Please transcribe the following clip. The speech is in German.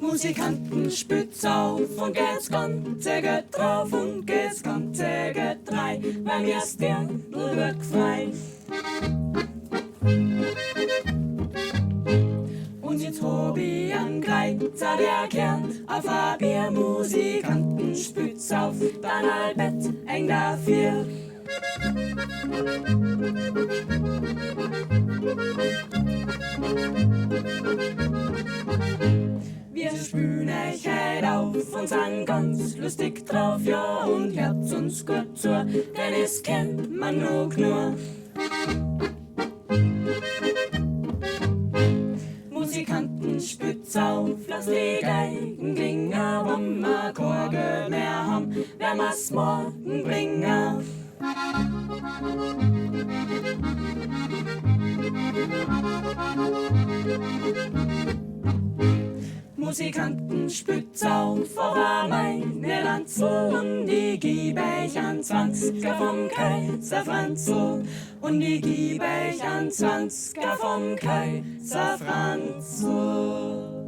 Musikanten spitz auf und geht's ganze geht drauf und geht's ganze geht drei, weil mir's Dirndl wird gefreit. Und jetzt hab ich einen Kreuzer, der kehrt auf ein Bier. Musikanten spitz auf, dann ein Bett eng dafür. Wir spülen euch heut auf und sind ganz lustig drauf, ja, und hört uns gut zu, denn es kennt man nur genug. Musikanten spitz auf, lass die Geigen klingen, wenn wir kein Geld mehr haben, werden wir's morgen bringen. Musikanten spitz auf, aber meine Lanzel und ich gebe euch einen 20er vom Kaiser Franzl und ich gebe euch einen 20er vom Kaiser Franzl.